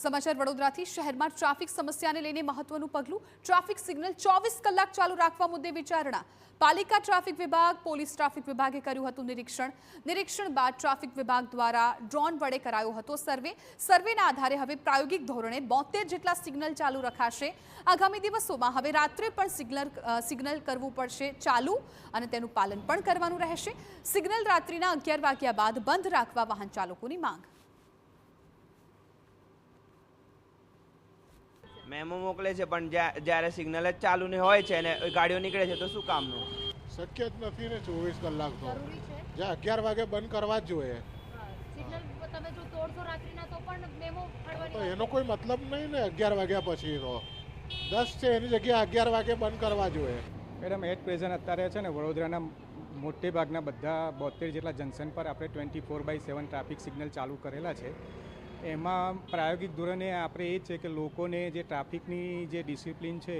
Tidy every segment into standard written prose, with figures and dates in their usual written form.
સમાચાર વડોદરાથી શહેરમાં ટ્રાફિક સમસ્યાને લઈને મહત્વનું પગલું ટ્રાફિક સિગ્નલ 24 કલાક ચાલુ રાખવા મુદ્દે વિચારણા પાલિકા ટ્રાફિક વિભાગ પોલીસ ટ્રાફિક વિભાગે કર્યું હતું નિરીક્ષણ બાદ ટ્રાફિક વિભાગ દ્વારા ડ્રોન વડે કરાયો હતો સર્વેના આધારે હવે પ્રાયોગિક ધોરણે 72 જેટલા સિગ્નલ ચાલુ રખાશે આગામી દિવસોમાં હવે રાત્રે પણ સિગ્નલ કરવું પડશે ચાલુ અને તેનું પાલન પણ કરવાનું રહેશે સિગ્નલ રાત્રિના 11 વાગ્યા બાદ બંધ રાખવા વાહન ચાલકોની માંગ મેમો મોકલે છે પણ જ્યારે સિગ્નલ જ ચાલુ ને હોય છે અને ગાડીઓ નીકળે છે તો શું કામનું શક્ય જ નથી ને 24 કલાક તો જે 11 વાગે બંધ કરવા જ જોઈએ સિગ્નલ તમે જો તોડશો રાત્રિના તો પણ મેમો ફાડવાની તો એનો કોઈ મતલબ નહીં ને 11 વાગ્યા પછી તો 10 છે એની જગ્યાએ 11 વાગે બંધ કરવા જોઈએ મેડમ એટ પ્રેઝન્ટ અત્યારે છે ને વડોદરાના મોટે ભાગના બધા 72 જેટલા જંકશન પર આપણે 24/7 ટ્રાફિક સિગ્નલ ચાલુ કરેલા છે એમાં પ્રાયોગિક ધોરણે આપણે એ છે કે લોકોને જે ટ્રાફિકની જે ડિસિપ્લિન છે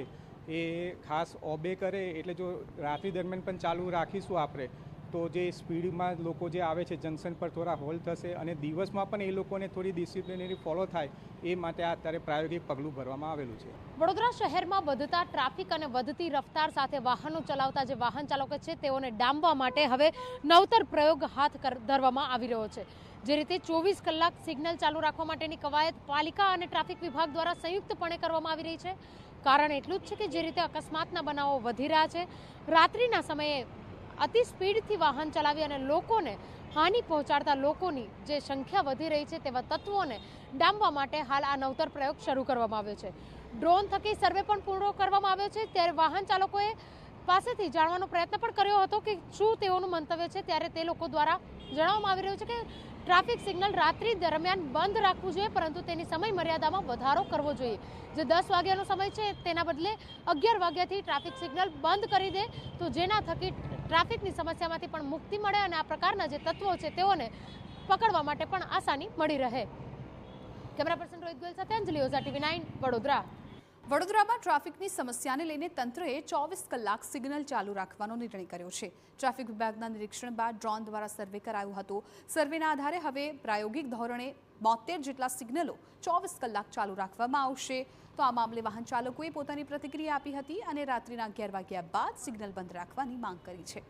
એ ખાસ ઓબે કરે એટલે જો રાત્રિ દરમિયાન પણ ચાલુ રાખીશું આપણે તો જે સ્પીડમાં લોકો જે આવે છે જંકશન પર થોડા હોલ્ડ થશે અને દિવસમાં પણ એ લોકોને થોડી ડિસિપ્લિનરી ફોલો થાય એ માટે આ અત્યારે પ્રાયોગિક પગલું ભરવામાં આવેલું છે વડોદરા શહેરમાં વધતા ટ્રાફિક અને વધતી રફતાર સાથે વાહનો ચલાવતા જે વાહન ચાલકો છે તેઓને ડામવા માટે હવે નવતર પ્રયોગ હાથ ધરવામાં આવી રહ્યો છે જે રીતે 24 કલાક સિગ્નલ ચાલુ રાખવા માટેની કવાયત પાલિકા અને ટ્રાફિક વિભાગ દ્વારા સંયુક્તપણે કરવામાં આવી રહી છે કારણ એટલું જ છે કે જે રીતે અકસ્માતના બનાવો વધી રહ્યા છે રાત્રિના સમયે અતિ સ્પીડથી વાહન ચલાવી અને લોકોને હાનિ પહોંચાડતા લોકોની જે સંખ્યા વધી રહી છે તેવા તત્વોને ડામવા માટે હાલ આ નવતર પ્રયોગ શરૂ કરવામાં આવ્યો છે ડ્રોન થકી સર્વે પણ પૂર્ણ કરવામાં આવ્યો છે ત્યારે વાહન ચાલકોએ પાસેથી જાણવાનો પ્રયત્ન પણ કર્યો હતો કે શું તેઓનું મંતવ્ય છે ત્યારે તે લોકો દ્વારા જણાવવામાં આવી રહ્યું છે કે ટ્રાફિક સિગ્નલ રાત્રિ દરમિયાન બંધ રાખવું જોઈએ પરંતુ તેની સમય મર્યાદામાં વધારો કરવો જોઈએ જે 10 વાગ્યાનો સમય છે તેના બદલે 11 વાગ્યાથી ટ્રાફિક સિગ્નલ બંધ કરી દે તો જેના થકી ટ્રાફિકની સમસ્યામાંથી પણ મુક્તિ મળે અને આ પ્રકારના જે તત્વો છે તેઓને પકડવા માટે પણ આસાની મળી રહે કેમેરા પર્સન રોહિત ગોયલ સાથે અંજલિ ઓઝા TV9 વડોદરામાં ટ્રાફિકની સમસ્યાને લઈને તંત્રએ 24 કલાક સિગ્નલ ચાલુ રાખવાનો નિર્ણય કર્યો છે ટ્રાફિક વિભાગના નિરીક્ષણ બાદ ડ્રોન દ્વારા સર્વે કરાયું હતું સર્વેના આધારે હવે પ્રાયોગિક ધોરણે 72 જેટલા સિગ્નલો 24 કલાક ચાલુ રાખવામાં આવશે તો આ મામલે વાહન ચાલકોએ પોતાની પ્રતિક્રિયા આપી હતી અને રાત્રિના 11 વાગ્યા બાદ સિગ્નલ બંધ રાખવાની માંગ કરી છે